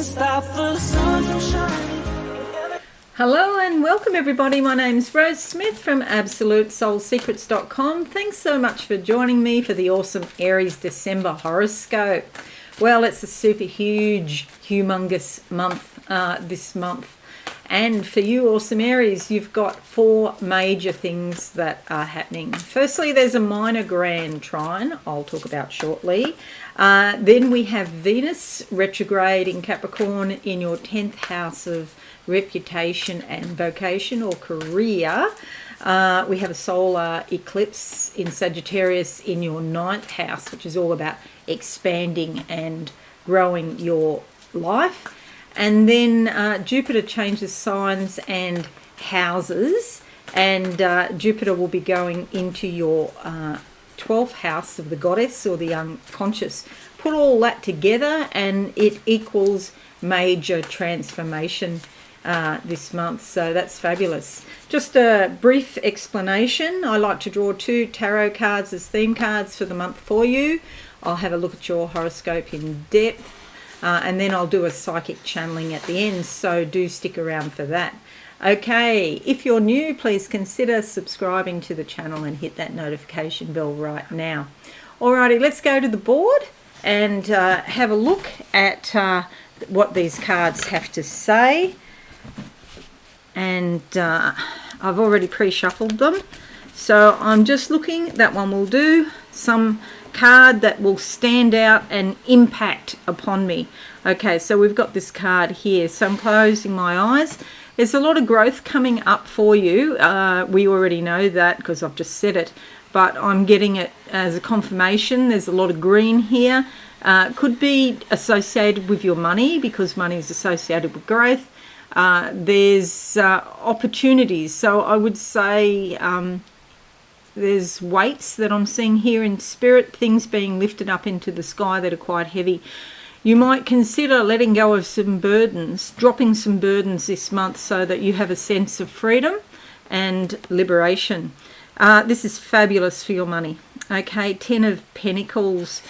stop the sun from shining. Hello and welcome everybody. My name's Rose Smith from AbsoluteSoulSecrets.com. Thanks so much for joining me for the awesome Aries December Horoscope. Well, it's a super huge, humongous month this month. And for you awesome Aries, you've got 4 major things that are happening. Firstly, there's a minor grand trine I'll talk about shortly. Then we have Venus retrograde in Capricorn in your 10th house of reputation and vocation or career. We have a solar eclipse in Sagittarius in your 9th house, which is all about expanding and growing your life. And then Jupiter changes signs and houses, and Jupiter will be going into your 12th house of the goddess or the unconscious. Put all that together and it equals major transformation this month, so that's fabulous. Just a brief explanation. I like to draw 2 tarot cards as theme cards for the month for you. I'll have a look at your horoscope in depth, and then I'll do a psychic channeling at the end, so do stick around for that. Okay, if you're new, please consider subscribing to the channel and hit that notification bell right now. Alrighty, let's go to the board and have a look at what these cards have to say. And I've already pre-shuffled them, so I'm just looking. That one will do. Some card that will stand out and impact upon me. Okay, so we've got this card here, so I'm closing my eyes. There's a lot of growth coming up for you. We already know that because I've just said it, but I'm getting it as a confirmation. There's a lot of green here. Could be associated with your money because money is associated with growth. There's opportunities, so I would say there's weights that I'm seeing here in spirit, things being lifted up into the sky that are quite heavy. You might consider letting go of some burdens, dropping some burdens this month so that you have a sense of freedom and liberation. This is fabulous for your money. Okay, 10 of Pentacles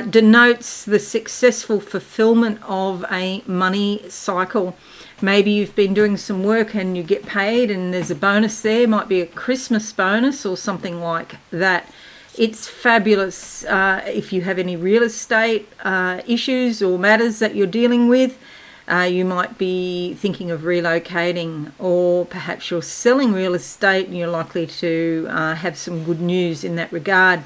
denotes the successful fulfillment of a money cycle. Maybe you've been doing some work and you get paid and there's a bonus there. Might be a Christmas bonus or something like that. It's fabulous if you have any real estate issues or matters that you're dealing with. You might be thinking of relocating, or perhaps you're selling real estate and you're likely to have some good news in that regard.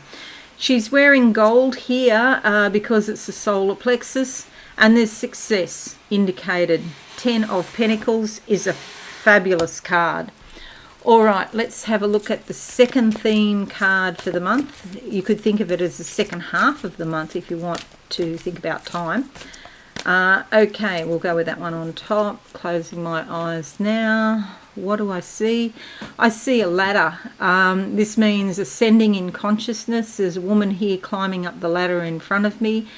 She's wearing gold here because it's the solar plexus, and there's success indicated. 10 of Pentacles is a fabulous card. All right, let's have a look at the second theme card for the month. You could think of it as the second half of the month if you want to think about time. Okay, we'll go with that one on top. Closing my eyes now. What do I see? I see a ladder. This means ascending in consciousness. There's a woman here climbing up the ladder in front of me.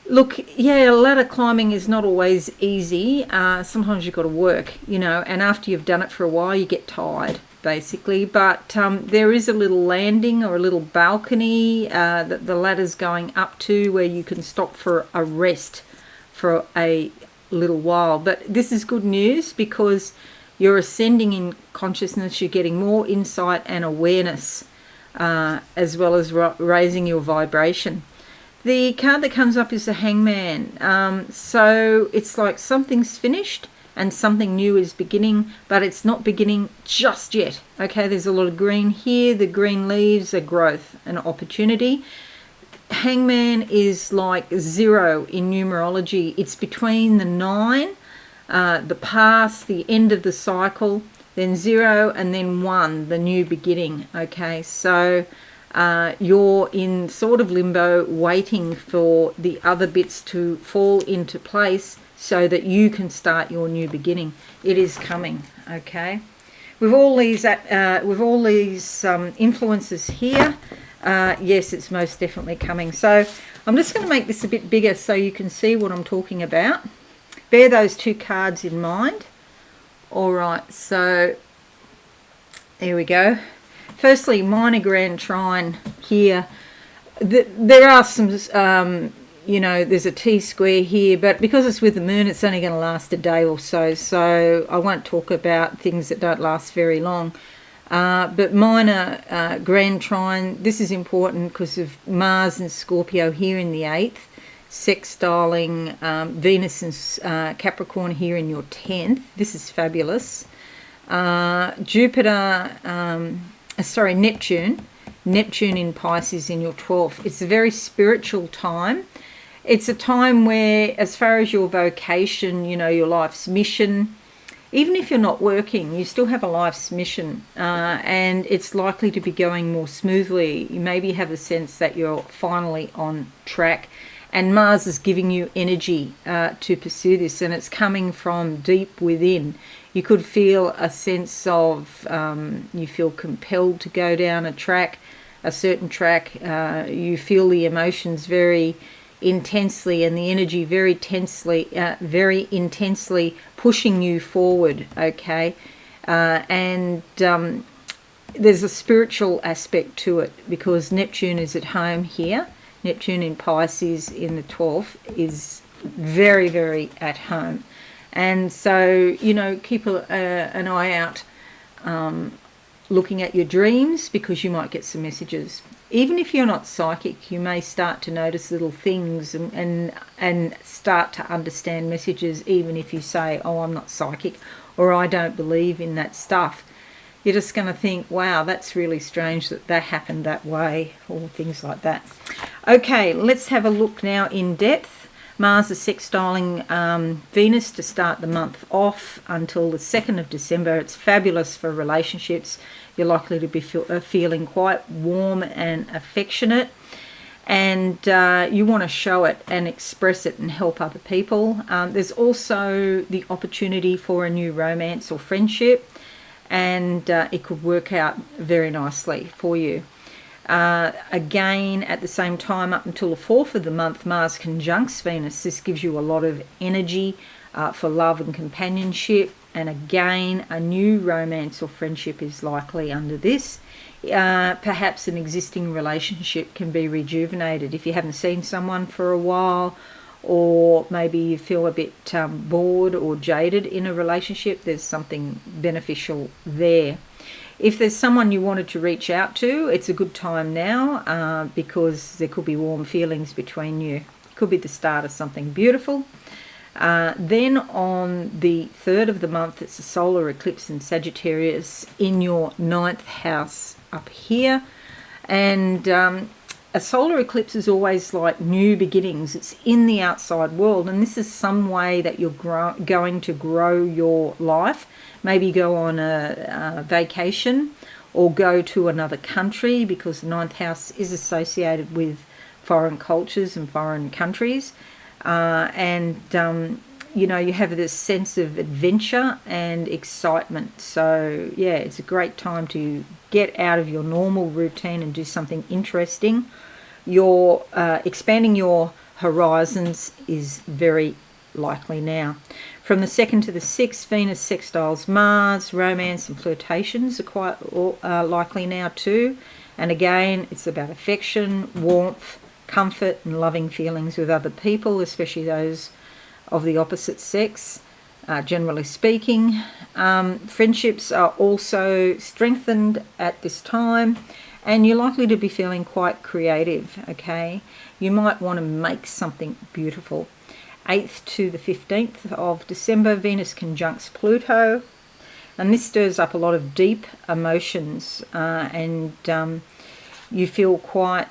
Look, yeah, ladder climbing is not always easy. Sometimes you've got to work, you know, and after you've done it for a while, you get tired, basically. But there is a little landing or a little balcony that the ladder's going up to where you can stop for a rest for a little while. But this is good news because you're ascending in consciousness. You're getting more insight and awareness as well as raising your vibration. The card that comes up is the Hangman. So it's like something's finished and something new is beginning, but it's not beginning just yet. Okay, there's a lot of green here. The green leaves are growth and opportunity. Hangman is like 0 in numerology. It's between the 9, the past, the end of the cycle, then 0, and then 1, the new beginning. Okay, so you're in sort of limbo, waiting for the other bits to fall into place so that you can start your new beginning. It is coming. Okay, with all these influences here, yes, it's most definitely coming. So I'm just going to make this a bit bigger so you can see what I'm talking about. Bear those 2 cards in mind. All right, so there we go. Firstly, minor grand trine here. There are some you know, there's a T-square here, but because it's with the moon, it's only going to last a day or so, so I won't talk about things that don't last very long. But minor grand trine, this is important because of Mars and Scorpio here in the 8th, sextiling Venus and Capricorn here in your 10th. This is fabulous. Neptune in Pisces in your 12th. It's a very spiritual time. It's a time where, as far as your vocation, you know, your life's mission, even if you're not working, you still have a life's mission, and it's likely to be going more smoothly. You maybe have a sense that you're finally on track, and Mars is giving you energy to pursue this, and it's coming from deep within. You could feel a sense of, you feel compelled to go down a certain track. You feel the emotions very intensely and the energy very intensely pushing you forward, okay? And there's a spiritual aspect to it because Neptune is at home here. Neptune in Pisces in the 12th is very, very at home. And so, you know, keep an eye out looking at your dreams because you might get some messages. Even if you're not psychic, you may start to notice little things and start to understand messages, even if you say, oh, I'm not psychic, or I don't believe in that stuff. You're just going to think, wow, that's really strange that that happened that way, or things like that. Okay, let's have a look now in depth. Mars is sextiling Venus to start the month off until the 2nd of December. It's fabulous for relationships. You're likely to be feeling quite warm and affectionate, and you want to show it and express it and help other people. There's also the opportunity for a new romance or friendship, and it could work out very nicely for you. Again, at the same time, up until the 4th of the month, Mars conjuncts Venus. This gives you a lot of energy for love and companionship. And again, a new romance or friendship is likely under this. Perhaps an existing relationship can be rejuvenated if you haven't seen someone for a while, or maybe you feel a bit bored or jaded in a relationship. There's something beneficial there. If there's someone you wanted to reach out to, it's a good time now because there could be warm feelings between you. It could be the start of something beautiful. Then on the 3rd of the month, it's a solar eclipse in Sagittarius in your 9th house up here. And a solar eclipse is always like new beginnings. It's in the outside world, and this is some way that you're going to grow your life. Maybe go on a vacation or go to another country, because the 9th house is associated with foreign cultures and foreign countries. You know, you have this sense of adventure and excitement. So, yeah, it's a great time to get out of your normal routine and do something interesting. Expanding your horizons is very likely now. From the 2nd to the 6th, Venus sextiles Mars. Romance and flirtations are quite likely now too. And again, it's about affection, warmth, comfort and loving feelings with other people, especially those of the opposite sex, generally speaking. Friendships are also strengthened at this time, and you're likely to be feeling quite creative, okay? You might want to make something beautiful. 8th to the 15th of December, Venus conjuncts Pluto, and this stirs up a lot of deep emotions, and you feel quite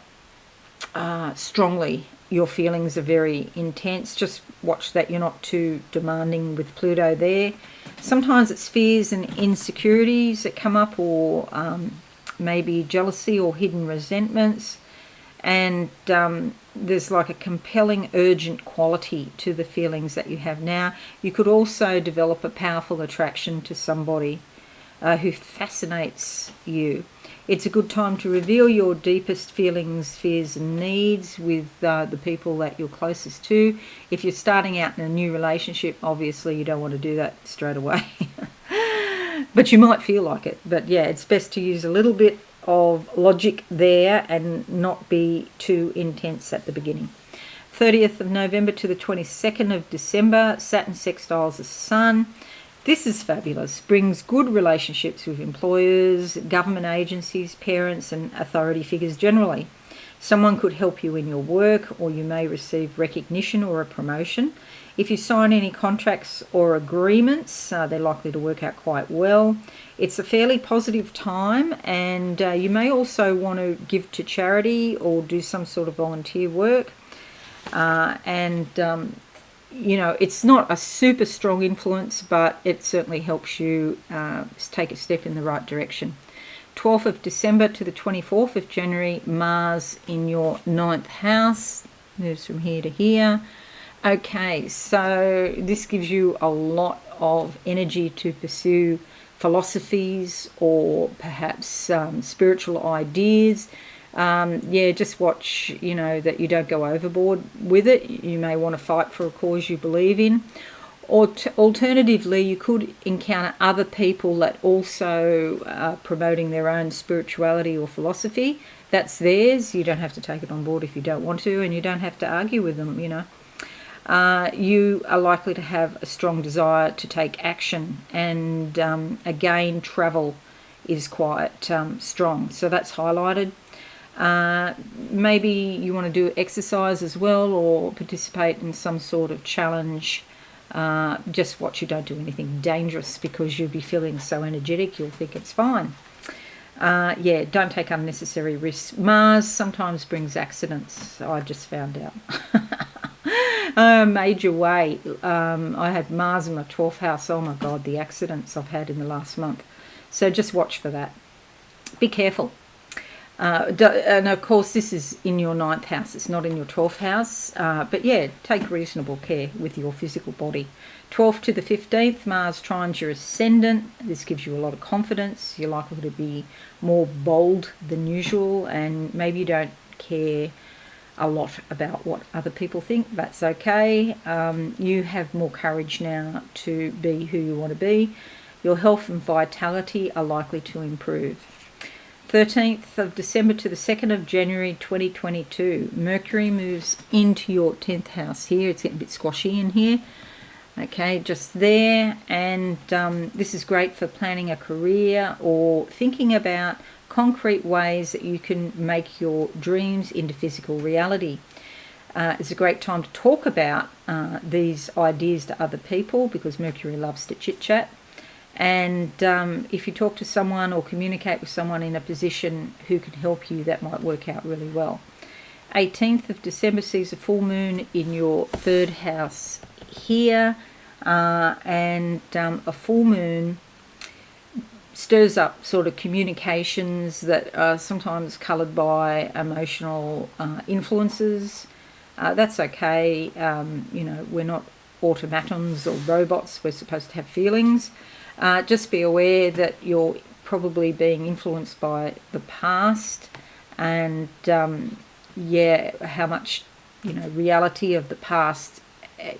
strongly. Your feelings are very intense. Just watch that you're not too demanding with Pluto there. Sometimes it's fears and insecurities that come up, or maybe jealousy or hidden resentments. And there's like a compelling, urgent quality to the feelings that you have now. You could also develop a powerful attraction to somebody who fascinates you. It's a good time to reveal your deepest feelings, fears and needs with the people that you're closest to. If you're starting out in a new relationship, obviously you don't want to do that straight away. But you might feel like it. But yeah, it's best to use a little bit of logic there and not be too intense at the beginning. 30th of November to the 22nd of December, Saturn sextiles the Sun. This is fabulous. Brings good relationships with employers, government agencies, parents and authority figures generally. Someone could help you in your work, or you may receive recognition or a promotion. If you sign any contracts or agreements, they're likely to work out quite well. It's a fairly positive time, and you may also want to give to charity or do some sort of volunteer work. You know, it's not a super strong influence, but it certainly helps you take a step in the right direction. 12th of December to the 24th of January, Mars in your 9th house, moves from here to here. Okay, so this gives you a lot of energy to pursue philosophies or perhaps spiritual ideas. Yeah, just watch, you know, that you don't go overboard with it. You may want to fight for a cause you believe in. Or alternatively, you could encounter other people that also are promoting their own spirituality or philosophy. That's theirs. You don't have to take it on board if you don't want to, and you don't have to argue with them, you know. You are likely to have a strong desire to take action, and again, travel is quite strong, so that's highlighted. Maybe you want to do exercise as well, or participate in some sort of challenge. Just watch you don't do anything dangerous, because you'll be feeling so energetic you'll think it's fine. Yeah, don't take unnecessary risks. Mars sometimes brings accidents, I just found out. A major way. I had Mars in my 12th house. Oh my God, the accidents I've had in the last month. So just watch for that. Be careful. And of course, this is in your 9th house. It's not in your 12th house. But yeah, take reasonable care with your physical body. 12th to the 15th, Mars trines your ascendant. This gives you a lot of confidence. You're likely to be more bold than usual, and maybe you don't care a lot about what other people think. That's okay. You have more courage now to be who you want to be. Your health and vitality are likely to improve. 13th of December to the 2nd of January 2022, Mercury moves into your 10th house here. It's getting a bit squashy in here. Okay, just there. And this is great for planning a career or thinking about concrete ways that you can make your dreams into physical reality. It's a great time to talk about these ideas to other people, because Mercury loves to chit-chat. And if you talk to someone or communicate with someone in a position who can help you, that might work out really well. 18th of December sees a full moon in your 3rd house here, and a full moon stirs up sort of communications that are sometimes coloured by emotional influences. That's okay. You know, we're not automatons or robots. We're supposed to have feelings. Just be aware that you're probably being influenced by the past, and yeah, how much, you know, reality of the past,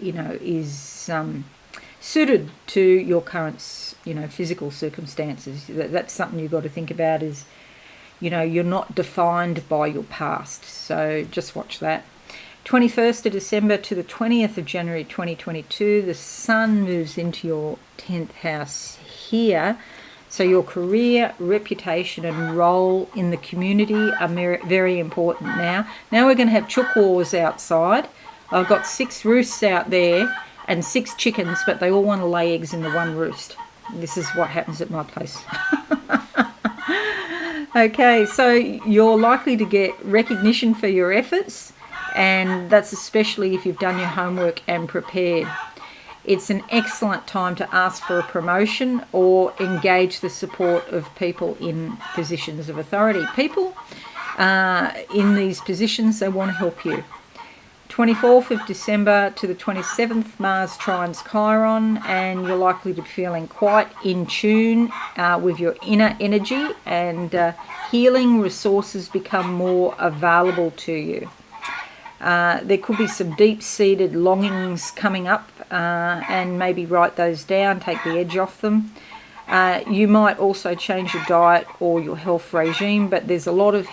you know, is suited to your current, you know, physical circumstances. That's something you've got to think about, is, you know, you're not defined by your past. So just watch that. 21st of December to the 20th of January 2022, the Sun moves into your 10th house here. So your career, reputation and role in the community are very important now. Now we're going to have chook wars outside. I've got 6 roosts out there and 6 chickens, but they all want to lay eggs in the one roost. This is what happens at my place. Okay, so you're likely to get recognition for your efforts, and that's especially if you've done your homework and prepared. It's an excellent time to ask for a promotion or engage the support of people in positions of authority. People in these positions, they want to help you. 24th of December to the 27th, Mars trines Chiron, and you're likely to be feeling quite in tune with your inner energy, and healing resources become more available to you. There could be some deep-seated longings coming up, and maybe write those down, take the edge off them. You might also change your diet or your health regime, but there's a lot of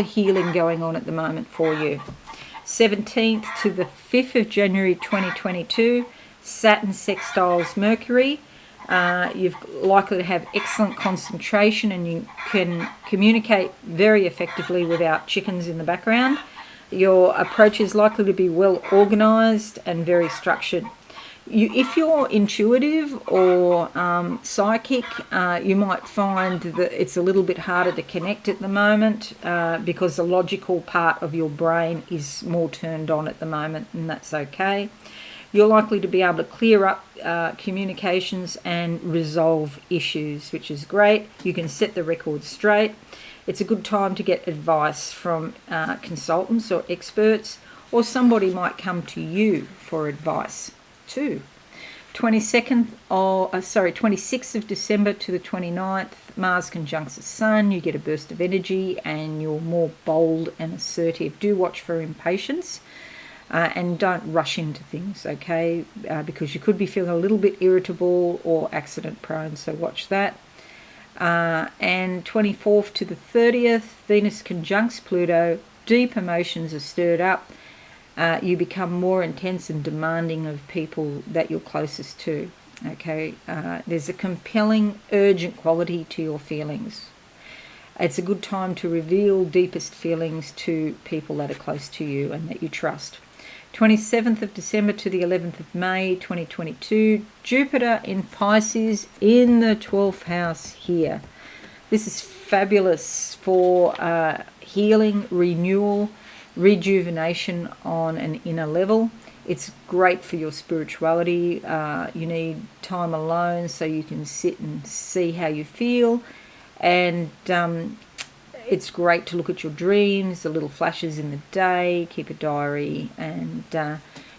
healing going on at the moment for you. 17th to the 5th of January 2022, Saturn sextiles Mercury. You're likely to have excellent concentration and you can communicate very effectively without chickens in the background. Your approach is likely to be well organised and very structured. If you're intuitive or psychic, you might find that it's a little bit harder to connect at the moment because the logical part of your brain is more turned on at the moment, and that's okay. You're likely to be able to clear up communications and resolve issues, which is great. You can set the record straight. It's a good time to get advice from consultants or experts, or somebody might come to you for advice too. 26th of December to the 29th, Mars conjuncts the Sun. You get a burst of energy and you're more bold and assertive. Do watch for impatience and don't rush into things, okay? Because you could be feeling a little bit irritable or accident prone, so watch that. And 24th to the 30th, Venus conjuncts Pluto. Deep emotions are stirred up. You become more intense and demanding of people that you're closest to. Okay, there's a compelling, urgent quality to your feelings. It's a good time to reveal deepest feelings to people that are close to you and that you trust. 27th of December to the 11th of May 2022, Jupiter in Pisces in the 12th house here. This is fabulous for healing, renewal, rejuvenation on an inner level. It's great for your spirituality. You need time alone so you can sit and see how you feel, and it's great to look at your dreams, the little flashes in the day, keep a diary, and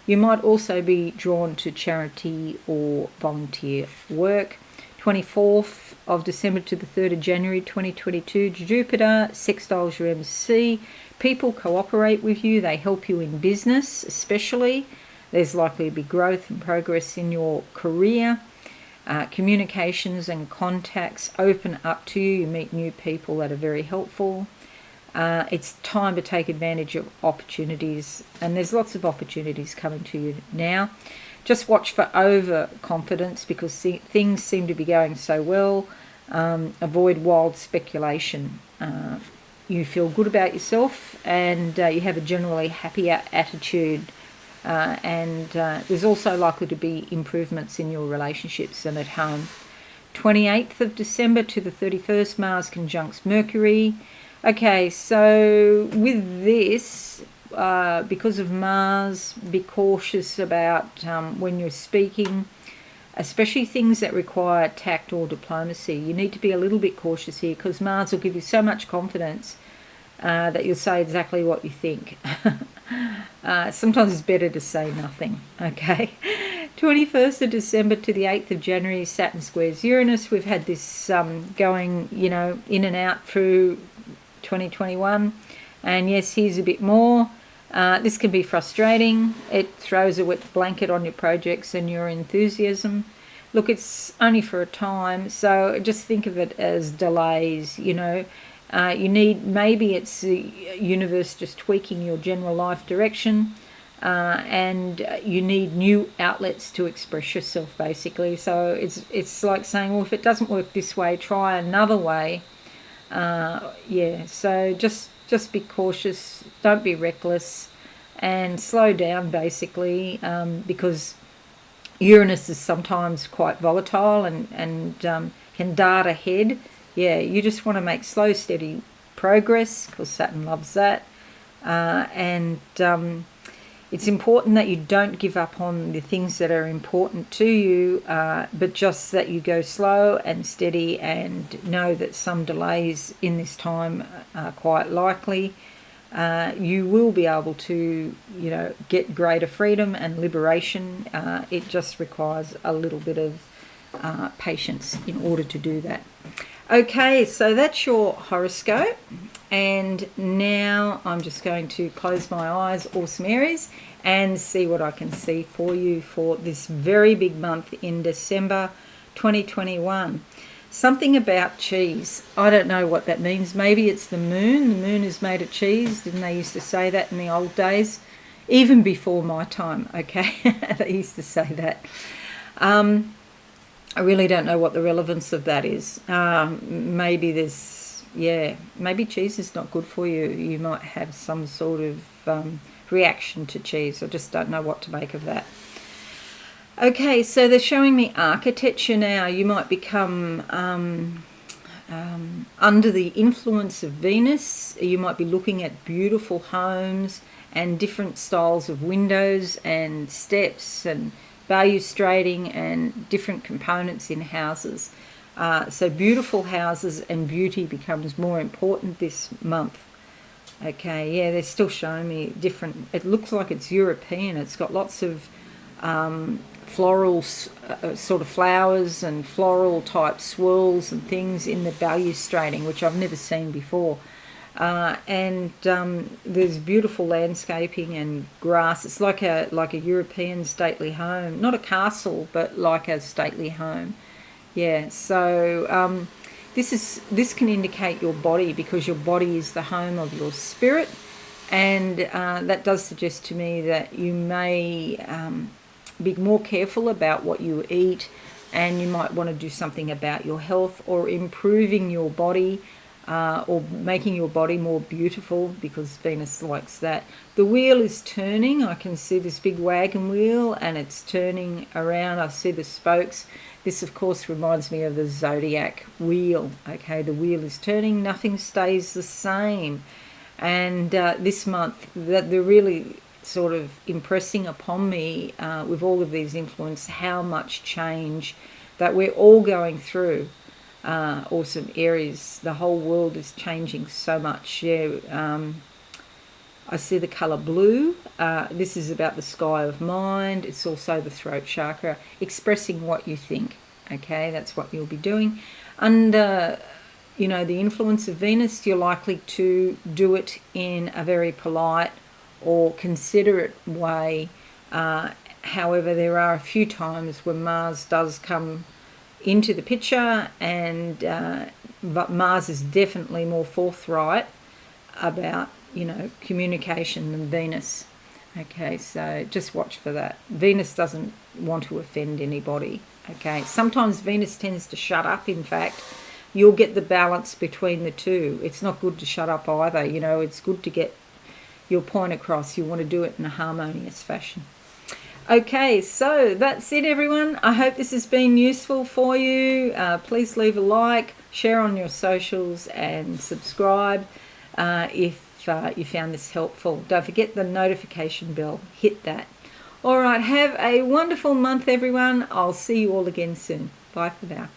you might also be drawn to charity or volunteer work. 24th of December to the 3rd of January 2022, Jupiter sextiles your MC. People cooperate with you, they help you in business especially. There's likely to be growth and progress in your career. Communications and contacts open up to you. You meet new people that are very helpful. It's time to take advantage of opportunities, and there's lots of opportunities coming to you now. Just watch for overconfidence because things seem to be going so well. Avoid wild speculation. You feel good about yourself and you have a generally happier attitude. And there's also likely to be improvements in your relationships and at home. 28th of December to the 31st, Mars conjuncts Mercury. Okay, so with this, because of Mars, be cautious about when you're speaking, especially things that require tact or diplomacy. You need to be a little bit cautious here because Mars will give you so much confidence that you'll say exactly what you think. Sometimes it's better to say nothing, okay? 21st of December to the 8th of January, Saturn squares Uranus. We've had this going, in and out through 2021. And yes, here's a bit more. This can be frustrating. It throws a wet blanket on your projects and your enthusiasm. Look, it's only for a time, so just think of it as delays, maybe it's the universe just tweaking your general life direction, and you need new outlets to express yourself, basically. So it's like saying, well, if it doesn't work this way, try another way. So just be cautious, don't be reckless, and slow down, basically, because Uranus is sometimes quite volatile and can dart ahead. Yeah, you just want to make slow, steady progress because Saturn loves that. It's important that you don't give up on the things that are important to you, but just that you go slow and steady and know that some delays in this time are quite likely. You will be able to, get greater freedom and liberation. It just requires a little bit of patience in order to do that. Okay, so that's your horoscope. And now I'm just going to close my eyes, awesome Aries, and see what I can see for you for this very big month in December 2021. Something about cheese. I don't know what that means. Maybe it's the moon. The moon is made of cheese. Didn't they used to say that in the old days? even before my time, okay? They used to say that. I really don't know what the relevance of that is. Maybe maybe cheese is not good for you. You might have some sort of reaction to cheese. I just don't know what to make of that. Okay, so they're showing me architecture now. You might become under the influence of Venus. You might be looking at beautiful homes and different styles of windows and steps and balustrading and different components in houses. So beautiful houses and beauty becomes more important this month. Okay, yeah, they're still showing me different. It looks like it's European. It's got lots of floral sort of flowers and floral type swirls and things in the balustrading, which I've never seen before. And there's beautiful landscaping and grass. It's like a European stately home, not a castle, but like a stately home. Yeah. So this can indicate your body, because your body is the home of your spirit, and that does suggest to me that you may be more careful about what you eat, and you might want to do something about your health or improving your body. Or making your body more beautiful, because Venus likes that. The wheel is turning. I can see this big wagon wheel and it's turning around. I see the spokes. This, of course, reminds me of the zodiac wheel. Okay, the wheel is turning. Nothing stays the same. And this month, that they're really sort of impressing upon me with all of these influences, how much change that we're all going through. Awesome, Aries. The whole world is changing so much. Yeah, I see the colour blue. This is about the sky of mind. It's also the throat chakra, expressing what you think. Okay, that's what you'll be doing. Under, the influence of Venus, you're likely to do it in a very polite or considerate way. However, there are a few times when Mars does come into the picture, but Mars is definitely more forthright about communication than Venus. Okay, so just watch for that. Venus doesn't want to offend anybody. Okay, sometimes Venus tends to shut up. In fact, you'll get the balance between the two. It's not good to shut up either. It's good to get your point across. You want to do it in a harmonious fashion. Okay, so that's it, everyone. I hope this has been useful for you. Please leave a like, share on your socials, and subscribe if you found this helpful. Don't forget the notification bell. Hit that. All right, have a wonderful month, everyone. I'll see you all again soon. Bye for now.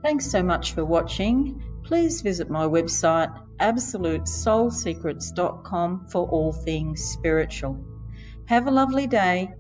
Thanks so much for watching. Please visit my website, absolutesoulsecrets.com, for all things spiritual. Have a lovely day.